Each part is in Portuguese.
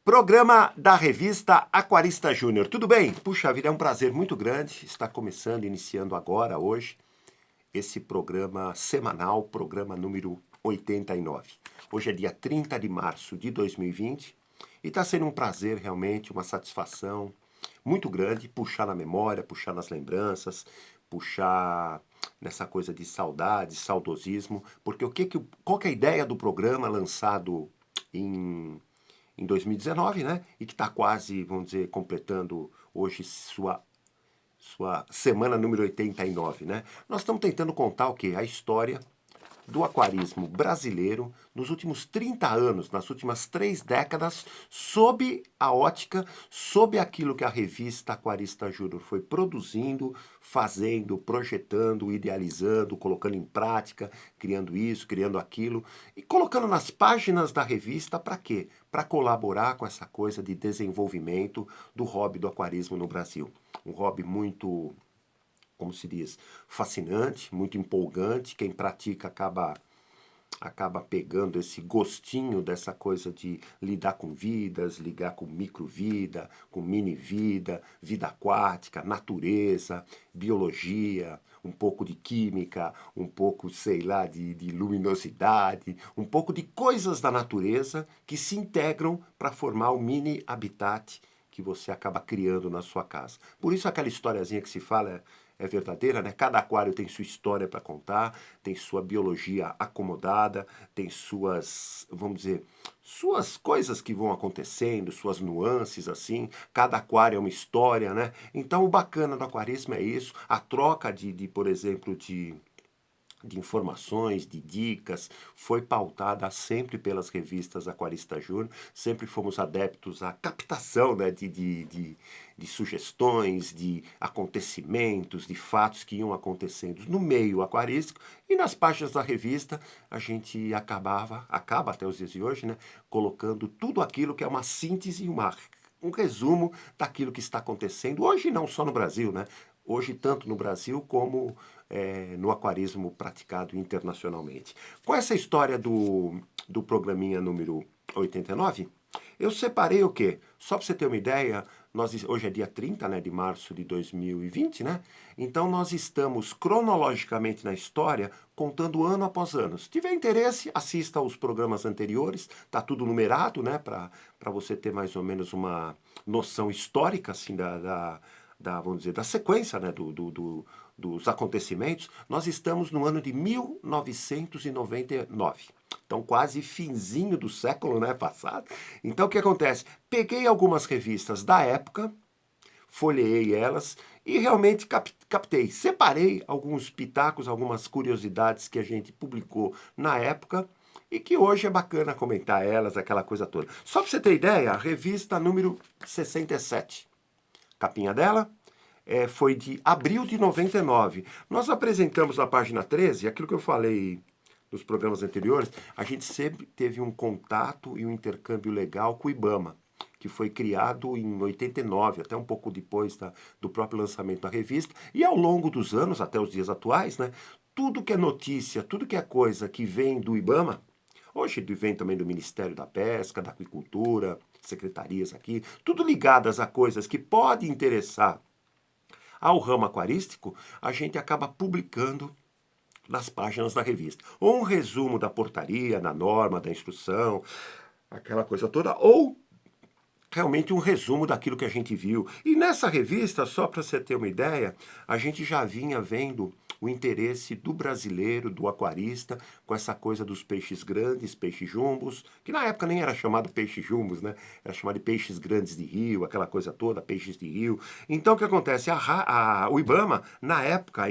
Programa da revista Aquarista Júnior. Tudo bem? Puxa vida, é um prazer muito grande estar começando, iniciando agora, hoje, esse programa semanal, programa número 89. Hoje é dia 30 de março de 2020 e está sendo um prazer, realmente, uma satisfação muito grande puxar na memória, puxar nas lembranças, puxar nessa coisa de saudade, saudosismo, porque qual que é a ideia do programa lançado em 2019, né? E que está quase, vamos dizer, completando hoje sua semana número 89, né? Nós estamos tentando contar o quê? A história do aquarismo brasileiro nos últimos 30 anos, nas últimas 3 décadas, sob a ótica, sob aquilo que a revista Aquarista Júnior foi produzindo, fazendo, projetando, idealizando, colocando em prática, criando isso, criando aquilo, e colocando nas páginas da revista para quê? Para colaborar com essa coisa de desenvolvimento do hobby do aquarismo no Brasil. Um hobby muito, como se diz, fascinante, muito empolgante. Quem pratica acaba pegando esse gostinho dessa coisa de lidar com vidas, lidar com microvida, com mini-vida, vida aquática, natureza, biologia, um pouco de química, um pouco, sei lá, de luminosidade, um pouco de coisas da natureza que se integram para formar o mini habitat que você acaba criando na sua casa. Por isso aquela historiazinha que se fala é verdadeira, né? Cada aquário tem sua história para contar, tem sua biologia acomodada, tem suas, vamos dizer, suas coisas que vão acontecendo, suas nuances assim. Cada aquário é uma história, né? Então o bacana do aquarismo é isso, a troca por exemplo, de informações, de dicas, foi pautada sempre pelas revistas Aquarista Júnior, sempre fomos adeptos à captação, né, de sugestões, de acontecimentos, de fatos que iam acontecendo no meio aquarístico, e nas páginas da revista a gente acaba até os dias de hoje, né, colocando tudo aquilo que é uma síntese, um resumo daquilo que está acontecendo, hoje não só no Brasil, né? Hoje tanto no Brasil como no aquarismo praticado internacionalmente. Com essa história do programinha número 89, eu separei o quê? Só para você ter uma ideia, hoje é dia 30, né, de março de 2020, né? Então nós estamos cronologicamente na história contando ano após ano. Se tiver interesse, assista aos programas anteriores, tá tudo numerado, né, para você ter mais ou menos uma noção histórica assim vamos dizer, da sequência, né, dos acontecimentos. Nós estamos no ano de 1999. Então, quase finzinho do século, né, passado. Então, o que acontece? Peguei algumas revistas da época, folheei elas e realmente captei. Separei alguns pitacos, algumas curiosidades que a gente publicou na época e que hoje é bacana comentar elas, aquela coisa toda. Só para você ter ideia, a revista número 67. Capinha dela foi de abril de 99. Nós apresentamos na página 13, aquilo que eu falei nos programas anteriores, a gente sempre teve um contato e um intercâmbio legal com o IBAMA, que foi criado em 89, até um pouco depois do próprio lançamento da revista, e ao longo dos anos, até os dias atuais, né, tudo que é notícia, tudo que é coisa que vem do IBAMA, hoje vem também do Ministério da Pesca, da Aquicultura, secretarias aqui, tudo ligadas a coisas que podem interessar ao ramo aquarístico, a gente acaba publicando nas páginas da revista. Ou um resumo da portaria, da norma, da instrução, aquela coisa toda, ou realmente um resumo daquilo que a gente viu. E nessa revista, só para você ter uma ideia, a gente já vinha vendo o interesse do brasileiro, do aquarista, com essa coisa dos peixes grandes, peixes jumbos, que na época nem era chamado peixes jumbos, né? Era chamado de peixes grandes de rio, aquela coisa toda, peixes de rio. Então o que acontece? O IBAMA, na época,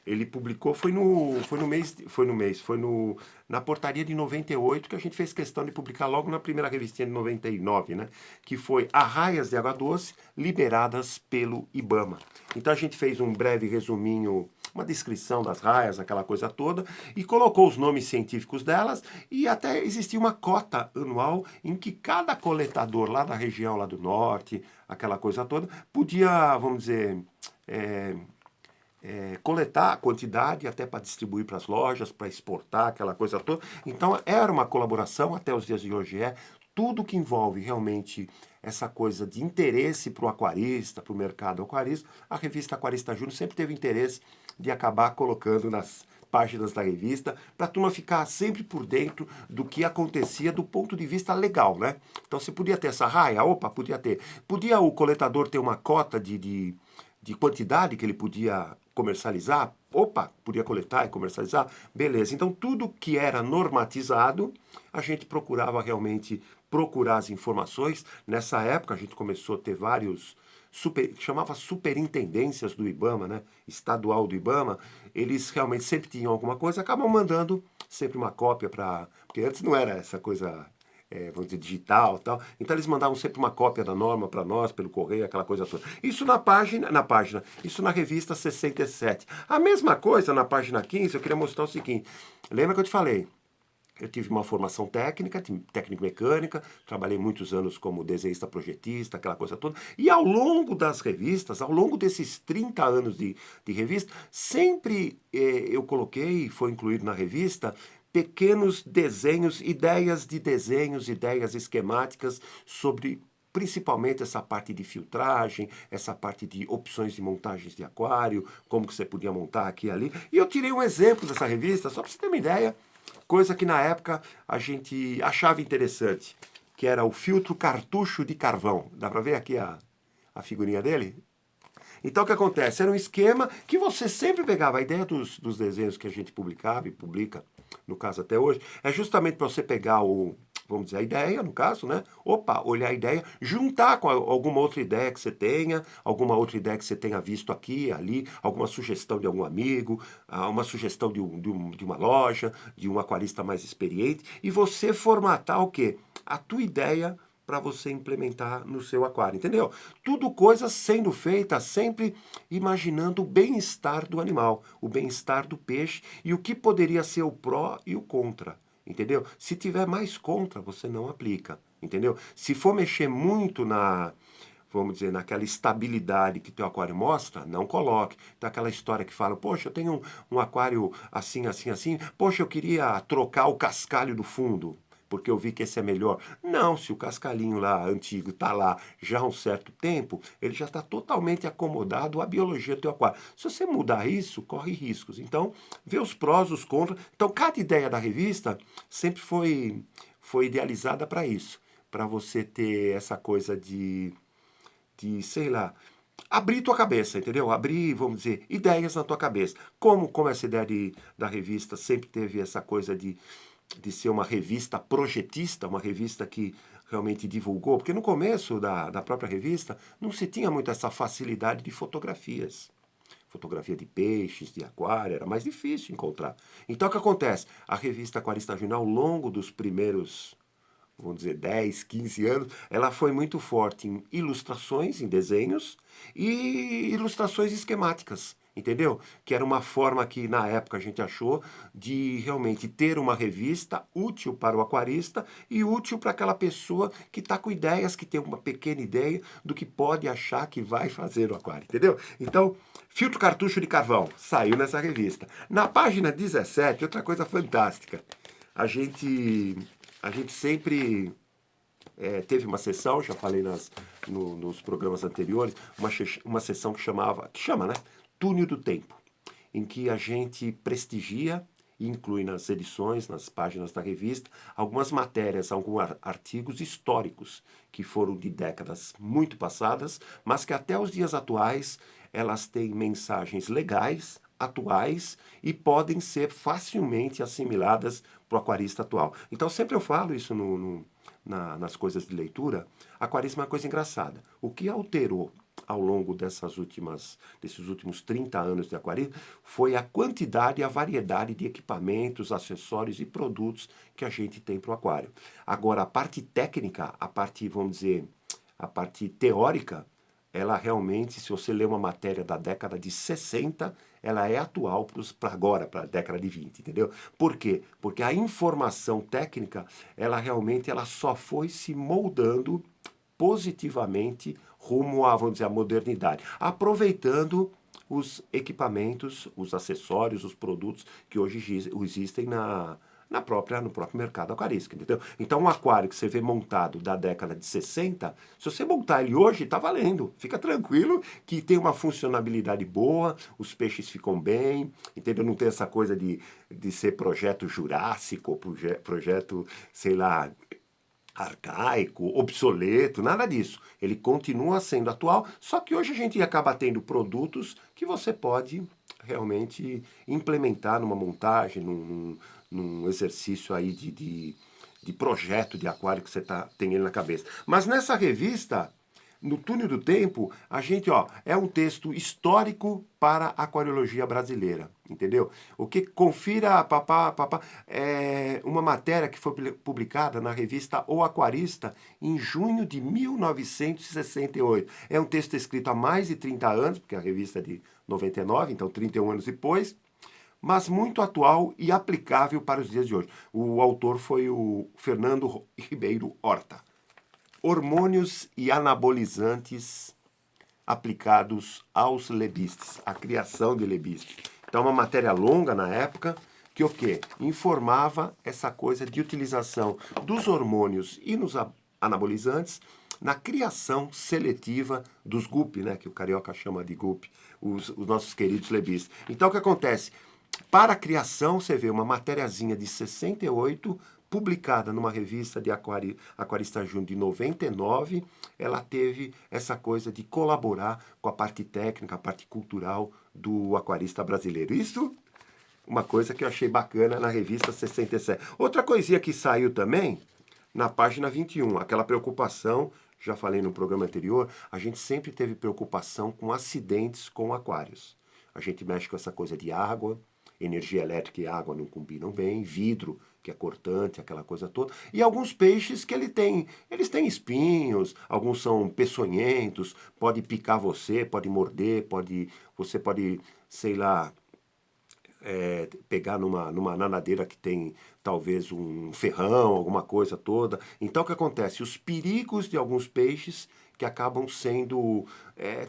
ele publicou, na portaria de 98, que a gente fez questão de publicar logo na primeira revistinha de 99, né? Que foi arraias de água doce liberadas pelo IBAMA. Então a gente fez um breve resuminho, uma descrição das raias, aquela coisa toda, e colocou os nomes científicos delas, e até existia uma cota anual em que cada coletador lá da região, lá do norte, aquela coisa toda, podia, vamos dizer, coletar a quantidade até para distribuir para as lojas, para exportar, aquela coisa toda. Então era uma colaboração, até os dias de hoje tudo que envolve realmente essa coisa de interesse para o aquarista, para o mercado aquarista, a revista Aquarista Júnior sempre teve interesse de acabar colocando nas páginas da revista, para a turma ficar sempre por dentro do que acontecia do ponto de vista legal, né? Então, se podia ter essa raia, opa, podia ter. Podia o coletador ter uma cota de quantidade que ele podia comercializar? Opa, podia coletar e comercializar? Beleza. Então, tudo que era normatizado, a gente procurava realmente procurar as informações. Nessa época, a gente começou a ter vários chamava superintendências do IBAMA, né? Estadual do IBAMA, eles realmente sempre tinham alguma coisa, acabam mandando sempre uma cópia para... Porque antes não era essa coisa, vamos dizer, digital e tal. Então eles mandavam sempre uma cópia da norma para nós, pelo correio, aquela coisa toda. Isso na página, isso na revista 67. A mesma coisa na página 15, eu queria mostrar o seguinte. Lembra que eu te falei? Eu tive uma formação técnica, técnico-mecânica, trabalhei muitos anos como desenhista projetista, aquela coisa toda. E ao longo das revistas, ao longo desses 30 anos de revista, sempre eu coloquei, foi incluído na revista, pequenos desenhos, ideias de desenhos, ideias esquemáticas sobre principalmente essa parte de filtragem, essa parte de opções de montagens de aquário, como que você podia montar aqui e ali. E eu tirei um exemplo dessa revista, só para você ter uma ideia, coisa que na época a gente achava interessante, que era o filtro cartucho de carvão. Dá para ver aqui a figurinha dele? Então o que acontece? Era um esquema que você sempre pegava a ideia dos desenhos que a gente publicava e publica, no caso até hoje, é justamente para você pegar vamos dizer, a ideia, no caso, né? Opa, olhar a ideia, juntar com alguma outra ideia que você tenha, alguma outra ideia que você tenha visto aqui, ali, alguma sugestão de algum amigo, uma sugestão de uma loja, de um aquarista mais experiente, e você formatar o quê? A tua ideia para você implementar no seu aquário, entendeu? Tudo coisas sendo feitas sempre imaginando o bem-estar do animal, o bem-estar do peixe e o que poderia ser o pró e o contra, entendeu? Se tiver mais contra, você não aplica, entendeu? Se for mexer muito vamos dizer, naquela estabilidade que teu aquário mostra, não coloque. Então aquela história que fala, poxa, eu tenho um aquário assim, assim, assim, poxa, eu queria trocar o cascalho do fundo, porque eu vi que esse é melhor. Não, se o cascalhinho lá antigo está lá já há um certo tempo, ele já está totalmente acomodado à biologia do teu aquário. Se você mudar isso, corre riscos. Então, vê os prós, os contras. Então, cada ideia da revista sempre foi idealizada para isso, para você ter essa coisa sei lá, abrir tua cabeça, entendeu? Abrir, vamos dizer, ideias na tua cabeça. Como essa ideia da revista sempre teve essa coisa de ser uma revista projetista, uma revista que realmente divulgou, porque no começo da própria revista não se tinha muito essa facilidade de fotografias. Fotografia de peixes, de aquário, era mais difícil encontrar. Então o que acontece? A revista Aquarista Júnior, ao longo dos primeiros, vamos dizer, 10, 15 anos, ela foi muito forte em ilustrações, em desenhos e ilustrações esquemáticas, entendeu? Que era uma forma que na época a gente achou de realmente ter uma revista útil para o aquarista e útil para aquela pessoa que está com ideias, que tem uma pequena ideia do que pode achar que vai fazer o aquário, entendeu? Então, filtro cartucho de carvão saiu nessa revista. Na página 17, outra coisa fantástica. A gente sempre teve uma sessão, já falei nos programas anteriores, uma sessão que chama, né? Túnel do Tempo, em que a gente prestigia e inclui nas edições, nas páginas da revista, algumas matérias, alguns artigos históricos que foram de décadas muito passadas, mas que até os dias atuais elas têm mensagens legais, atuais e podem ser facilmente assimiladas para o aquarista atual. Então sempre eu falo isso nas coisas de leitura, aquarismo é uma coisa engraçada. O que alterou ao longo desses últimos 30 anos de aquarismo foi a quantidade e a variedade de equipamentos, acessórios e produtos que a gente tem para o aquário. Agora, a parte técnica, vamos dizer, a parte teórica, ela realmente, se você ler uma matéria da década de 60, ela é atual para agora, para a década de 20, entendeu? Por quê? Porque a informação técnica, ela só foi se moldando positivamente rumo vamos dizer, à modernidade, aproveitando os equipamentos, os acessórios, os produtos que hoje existem no próprio mercado aquarístico, entendeu? Então um aquário que você vê montado da década de 60, se você montar ele hoje, tá valendo. Fica tranquilo que tem uma funcionalidade boa, os peixes ficam bem, entendeu? Não tem essa coisa de ser projeto jurássico, projeto, sei lá, arcaico, obsoleto, nada disso. Ele continua sendo atual, só que hoje a gente acaba tendo produtos que você pode realmente implementar numa montagem, num exercício aí de projeto de aquário que você tem ele na cabeça. Mas nessa revista, no Túnel do Tempo, a gente, é um texto histórico para a aquariologia brasileira, entendeu? O que confira, é uma matéria que foi publicada na revista O Aquarista em junho de 1968. É um texto escrito há mais de 30 anos, porque a revista é de 99, então 31 anos depois, mas muito atual e aplicável para os dias de hoje. O autor foi o Fernando Ribeiro Horta. Hormônios e anabolizantes aplicados aos lebistes, a criação de lebistes. Então, uma matéria longa na época que o quê? Informava essa coisa de utilização dos hormônios e nos anabolizantes na criação seletiva dos guppy, né, que o carioca chama de guppy, os nossos queridos lebistes. Então, o que acontece? Para a criação, você vê uma matériazinha de 68, publicada numa revista de Aquarista Júnior de 99, ela teve essa coisa de colaborar com a parte técnica, a parte cultural do aquarista brasileiro. Isso, uma coisa que eu achei bacana na revista 67. Outra coisinha que saiu também, na página 21, aquela preocupação, já falei no programa anterior, a gente sempre teve preocupação com acidentes com aquários. A gente mexe com essa coisa de água, energia elétrica e água não combinam bem, vidro, que é cortante, aquela coisa toda. E alguns peixes que eles têm espinhos, alguns são peçonhentos, pode picar você, pode morder, você pode, sei lá, pegar numa nanadeira que tem talvez um ferrão, alguma coisa toda. Então o que acontece? Os perigos de alguns peixes que acabam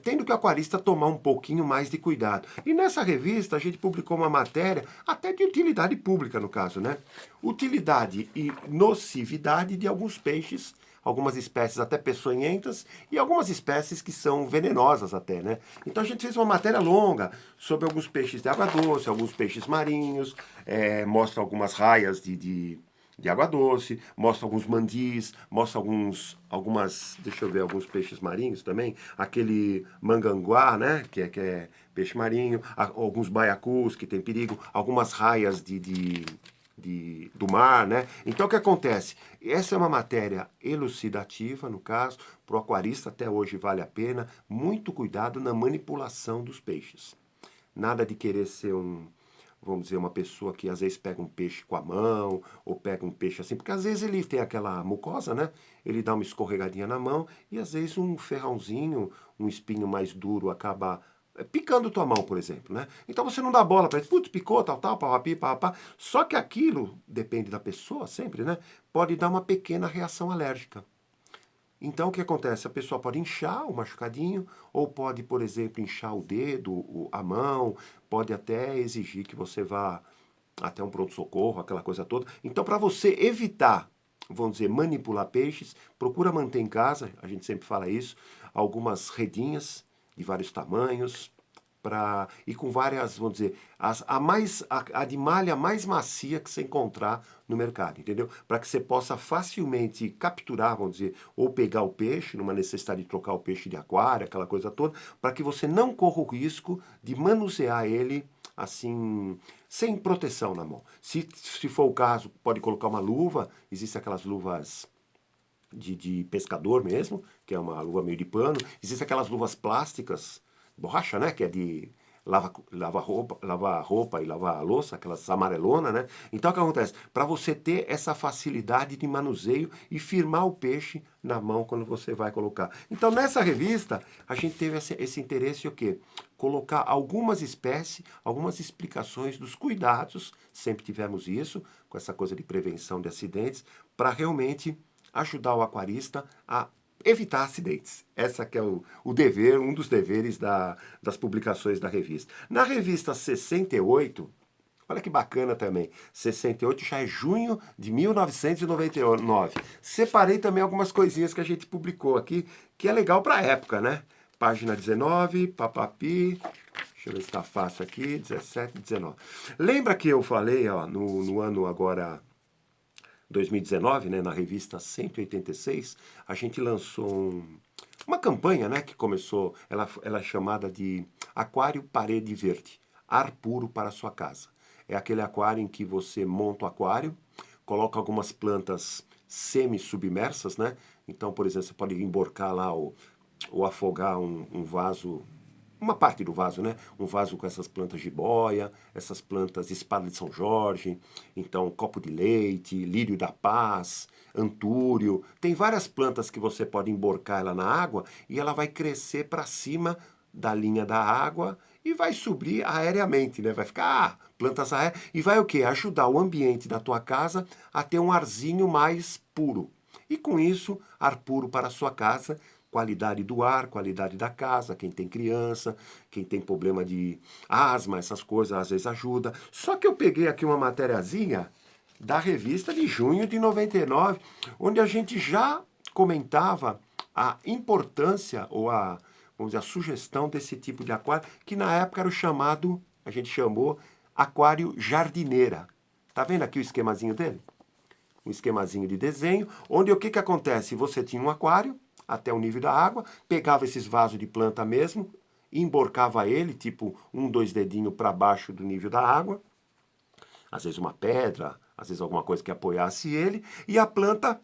tendo que o aquarista tomar um pouquinho mais de cuidado. E nessa revista a gente publicou uma matéria, até de utilidade pública no caso, né? Utilidade e nocividade de alguns peixes, algumas espécies até peçonhentas e algumas espécies que são venenosas até, né? Então a gente fez uma matéria longa sobre alguns peixes de água doce, alguns peixes marinhos, mostra algumas raias de água doce, mostra alguns mandis, mostra alguns peixes marinhos também, aquele manganguá, né, que é peixe marinho, alguns baiacus que tem perigo, algumas raias do mar, né? Então o que acontece? Essa é uma matéria elucidativa, no caso, para o aquarista até hoje vale a pena, muito cuidado na manipulação dos peixes. Nada de querer ser vamos dizer, uma pessoa que às vezes pega um peixe com a mão, ou pega um peixe assim, porque às vezes ele tem aquela mucosa, né? Ele dá uma escorregadinha na mão, e às vezes um ferrãozinho, um espinho mais duro acaba picando tua mão, por exemplo, né? Então você não dá bola para ele, putz, picou, tal, papapi, papapá. Só que aquilo, depende da pessoa sempre, né? Pode dar uma pequena reação alérgica. Então, o que acontece? A pessoa pode inchar o machucadinho, ou pode, por exemplo, inchar o dedo, a mão, pode até exigir que você vá até um pronto-socorro, aquela coisa toda. Então, para você evitar, vamos dizer, manipular peixes, procura manter em casa, a gente sempre fala isso, algumas redinhas de vários tamanhos, e com várias, vamos dizer, a de malha mais macia que você encontrar no mercado, entendeu? Para que você possa facilmente capturar, vamos dizer, ou pegar o peixe, numa necessidade de trocar o peixe de aquário, aquela coisa toda, para que você não corra o risco de manusear ele assim, sem proteção na mão. Se for o caso, pode colocar uma luva, existem aquelas luvas de pescador mesmo, que é uma luva meio de pano, existem aquelas luvas plásticas, borracha, né? Que é de lavar roupa e lavar louça, aquelas amarelonas, né? Então o que acontece? Para você ter essa facilidade de manuseio e firmar o peixe na mão quando você vai colocar. Então nessa revista a gente teve esse interesse o quê? Colocar algumas espécies, algumas explicações dos cuidados, sempre tivemos isso, com essa coisa de prevenção de acidentes, para realmente ajudar o aquarista a evitar acidentes. Essa que é o dever, um dos deveres das publicações da revista. Na revista 68, Olha que bacana também. 68 já é junho de 1999. Separei também algumas coisinhas que a gente publicou aqui, que é legal para a época, né? Página 19, papapi. Deixa eu ver se está fácil aqui. 17, 19. Lembra que eu falei, ó, no ano agora 2019, né, na revista 186, a gente lançou uma campanha, né, que começou, ela é chamada de Aquário Parede Verde, ar puro para a sua casa. É aquele aquário em que você monta o aquário, coloca algumas plantas semi-submersas, né? Então, por exemplo, você pode emborcar lá ou afogar um vaso, uma parte do vaso, né? Um vaso com essas plantas jiboia, essas plantas espada de São Jorge, então copo de leite, lírio da paz, antúrio. Tem várias plantas que você pode emborcar ela na água e ela vai crescer para cima da linha da água e vai subir aéreamente, né? Vai ficar plantas aéreas e vai o quê? Ajudar o ambiente da tua casa a ter um arzinho mais puro. E com isso, ar puro para a sua casa, qualidade do ar, qualidade da casa, quem tem criança, quem tem problema de asma, essas coisas, às vezes ajuda. Só que eu peguei aqui uma matériazinha da revista de junho de 99, onde a gente já comentava a importância ou vamos dizer, a sugestão desse tipo de aquário, que na época era o chamado, a gente chamou, aquário jardineira. Tá vendo aqui o esquemazinho dele? Um esquemazinho de desenho, onde o que, que acontece? Você tinha um aquário até o nível da água, pegava esses vasos de planta mesmo, emborcava ele, tipo dois dedinhos para baixo do nível da água, às vezes uma pedra, às vezes alguma coisa que apoiasse ele, e a planta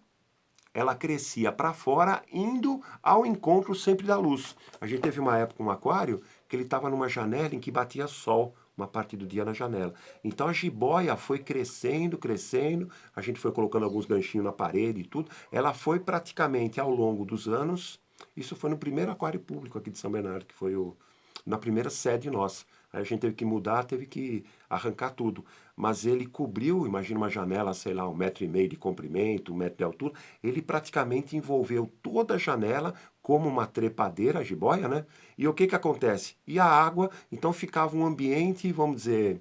ela crescia para fora, indo ao encontro sempre da luz. A gente teve uma época, um aquário, que ele estava numa janela em que batia sol, uma parte do dia na janela. Então a jiboia foi crescendo, crescendo, a gente foi colocando alguns ganchinhos na parede e tudo. Ela foi praticamente ao longo dos anos, isso foi no primeiro aquário público aqui de São Bernardo, que foi na primeira sede nossa. Aí a gente teve que mudar, teve que arrancar tudo. Mas ele cobriu, imagina uma janela, sei lá, 1,5 m de comprimento, 1 m de altura. Ele praticamente envolveu toda a janela como uma trepadeira, a jiboia, né? E o que que acontece? E a água, então ficava um ambiente, vamos dizer,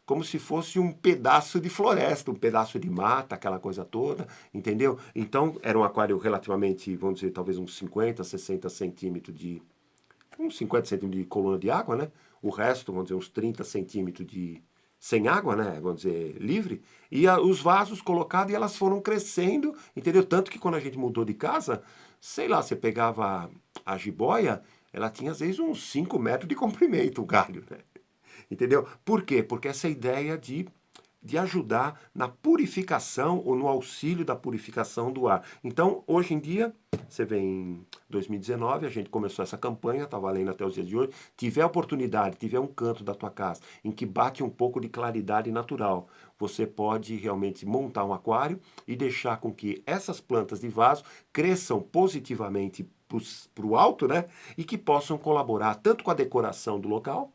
como se fosse um pedaço de floresta, um pedaço de mata, aquela coisa toda, entendeu? Então era um aquário relativamente, vamos dizer, talvez uns 50, 60 centímetros de uns 50 centímetros de coluna de água, né? O resto, vamos dizer, uns 30 centímetros de sem água, né? Vamos dizer, livre. E os vasos colocados e elas foram crescendo, entendeu? Tanto que quando a gente mudou de casa, sei lá, você pegava a jiboia, ela tinha às vezes uns 5 metros de comprimento, o galho, né? Entendeu? Por quê? Porque essa ideia de ajudar na purificação ou no auxílio da purificação do ar. Então, hoje em dia, você vê em 2019, a gente começou essa campanha, está valendo até os dias de hoje. Tiver oportunidade, tiver um canto da tua casa em que bate um pouco de claridade natural, você pode realmente montar um aquário e deixar com que essas plantas de vaso cresçam positivamente para o alto, né? E que possam colaborar tanto com a decoração do local,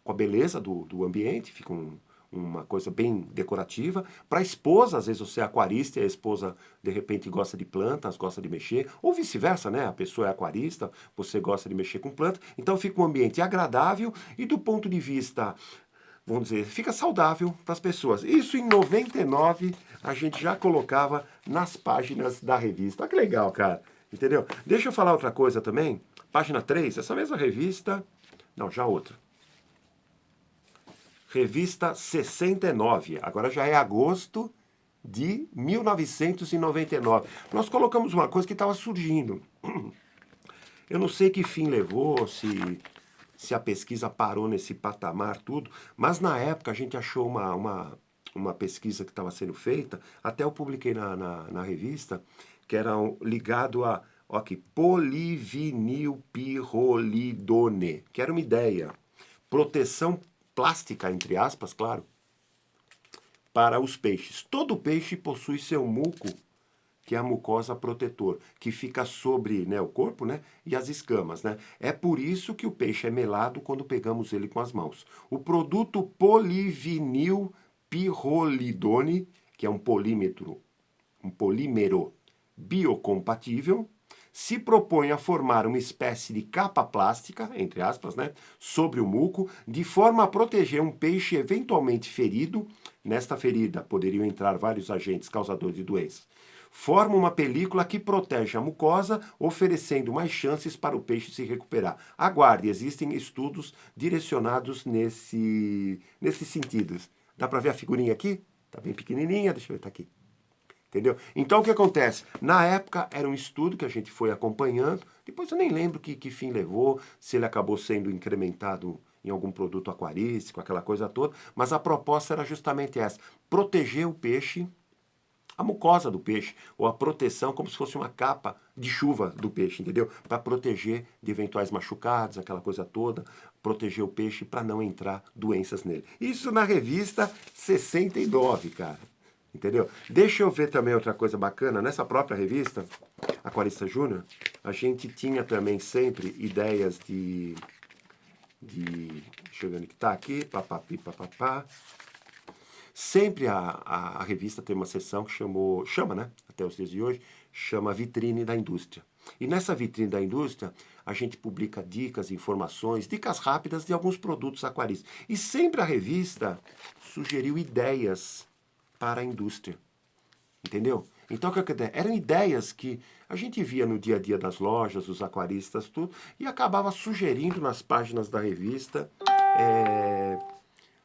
com a beleza do ambiente, fica uma coisa bem decorativa. Para a esposa, às vezes você é aquarista e a esposa de repente gosta de plantas, gosta de mexer, ou vice-versa, né? A pessoa é aquarista, você gosta de mexer com planta, então fica um ambiente agradável e do ponto de vista, vamos dizer, fica saudável para as pessoas. Isso em 99 a gente já colocava nas páginas da revista. Olha que legal, cara. Entendeu? Deixa eu falar outra coisa também. Página 3, essa mesma revista. Não, já outra. Revista 69, agora já é agosto de 1999. Nós colocamos uma coisa que estava surgindo. Eu não sei que fim levou, se a pesquisa parou nesse patamar, tudo, mas na época a gente achou uma pesquisa que estava sendo feita, até eu publiquei na revista, que era ligado a aqui, polivinilpirrolidone, que era uma ideia. Proteção plástica, entre aspas, claro, para os peixes. Todo peixe possui seu muco, que é a mucosa protetor, que fica sobre, né, o corpo, né, e as escamas, né? É por isso que o peixe é melado quando pegamos ele com as mãos. O produto polivinil pirrolidone, que é um polímero biocompatível, se propõe a formar uma espécie de capa plástica, entre aspas, né, sobre o muco, de forma a proteger um peixe eventualmente ferido. Nesta ferida poderiam entrar vários agentes causadores de doenças. Forma uma película que protege a mucosa, oferecendo mais chances para o peixe se recuperar. Aguarde, existem estudos direcionados nesses sentidos. Dá para ver a figurinha aqui? Tá bem pequenininha, deixa eu ver, tá aqui. Entendeu? Então o que acontece? Na época era um estudo que a gente foi acompanhando, depois eu nem lembro que fim levou, se ele acabou sendo incrementado em algum produto aquarístico, aquela coisa toda, mas a proposta era justamente essa, proteger o peixe, a mucosa do peixe, ou a proteção como se fosse uma capa de chuva do peixe, entendeu? Para proteger de eventuais machucados, aquela coisa toda, proteger o peixe para não entrar doenças nele. Isso na revista 69, cara. Entendeu? Deixa eu ver também outra coisa bacana. Nessa própria revista, Aquarista Júnior, a gente tinha também sempre ideias deixa eu ver onde que tá aqui. Papapá. Sempre a revista tem uma seção que chama, né? Até os dias de hoje, chama Vitrine da Indústria. E nessa vitrine da indústria, a gente publica dicas, informações, dicas rápidas de alguns produtos aquarísticos. E sempre a revista sugeriu ideias para a indústria. Entendeu? Então, o que eram ideias que a gente via no dia a dia das lojas, dos aquaristas, tudo, e acabava sugerindo nas páginas da revista,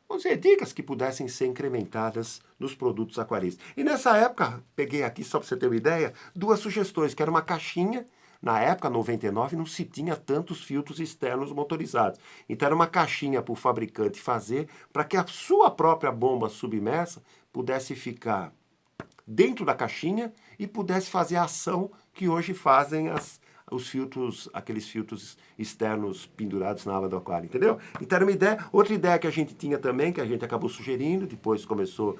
vamos dizer, dicas que pudessem ser incrementadas nos produtos aquarísticos. E nessa época, peguei aqui, só para você ter uma ideia, duas sugestões, que era uma caixinha. Na época, 99, não se tinha tantos filtros externos motorizados. Então, era uma caixinha para o fabricante fazer para que a sua própria bomba submersa pudesse ficar dentro da caixinha e pudesse fazer a ação que hoje fazem os filtros, aqueles filtros externos pendurados na água do aquário, entendeu? Então era uma ideia. Outra ideia que a gente tinha também, que a gente acabou sugerindo, depois começou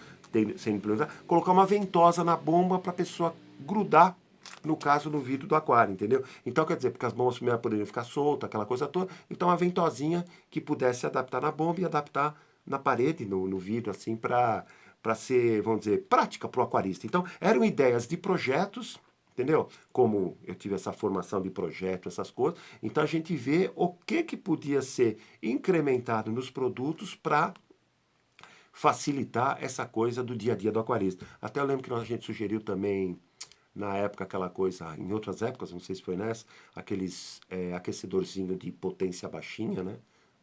sendo implementado, colocar uma ventosa na bomba para a pessoa grudar, no caso, no vidro do aquário, entendeu? Então, quer dizer, porque as bombas primeiro poderiam ficar soltas, aquela coisa toda, então uma ventosinha que pudesse adaptar na bomba e adaptar na parede, no vidro, assim, para ser, vamos dizer, prática para o aquarista. Então, eram ideias de projetos, entendeu? Como eu tive essa formação de projeto, essas coisas, então a gente vê o que podia ser incrementado nos produtos para facilitar essa coisa do dia a dia do aquarista. Até eu lembro que a gente sugeriu também, na época, aquela coisa, em outras épocas, não sei se foi nessa, aqueles aquecedorzinhos de potência baixinha, né?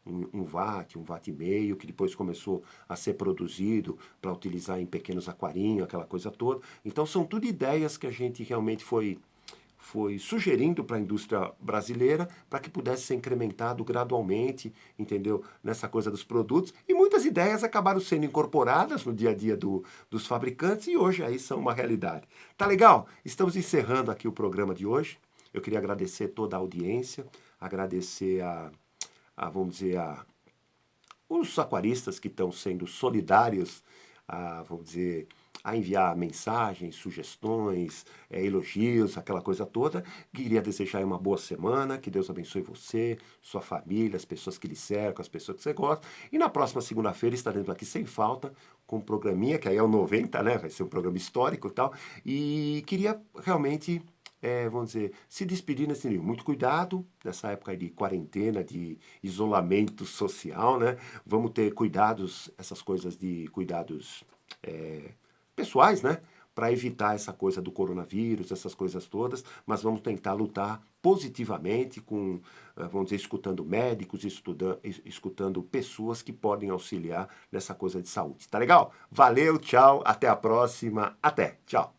Um watt, 1,5 watt, que depois começou a ser produzido para utilizar em pequenos aquarinhos, aquela coisa toda. Então são tudo ideias que a gente realmente foi sugerindo para a indústria brasileira para que pudesse ser incrementado gradualmente, entendeu? Nessa coisa dos produtos. E muitas ideias acabaram sendo incorporadas no dia a dia dos fabricantes e hoje aí são uma realidade. Tá legal? Estamos encerrando aqui o programa de hoje. Eu queria agradecer toda a audiência, agradecer vamos dizer, os aquaristas que estão sendo solidários, vamos dizer, a enviar mensagens, sugestões, elogios, aquela coisa toda. Queria desejar uma boa semana, que Deus abençoe você, sua família, as pessoas que lhe cercam, as pessoas que você gosta. E na próxima segunda-feira estaremos aqui sem falta, com um programinha, que aí é o 90, né? Vai ser um programa histórico e tal. E queria realmente vamos dizer, se despedir nesse nível. Muito cuidado nessa época de quarentena, de isolamento social, né? Vamos ter cuidados, essas coisas de cuidados pessoais, né? Para evitar essa coisa do coronavírus, essas coisas todas, mas vamos tentar lutar positivamente com, vamos dizer, escutando médicos, escutando pessoas que podem auxiliar nessa coisa de saúde. Tá legal? Valeu, tchau, até a próxima, até, tchau.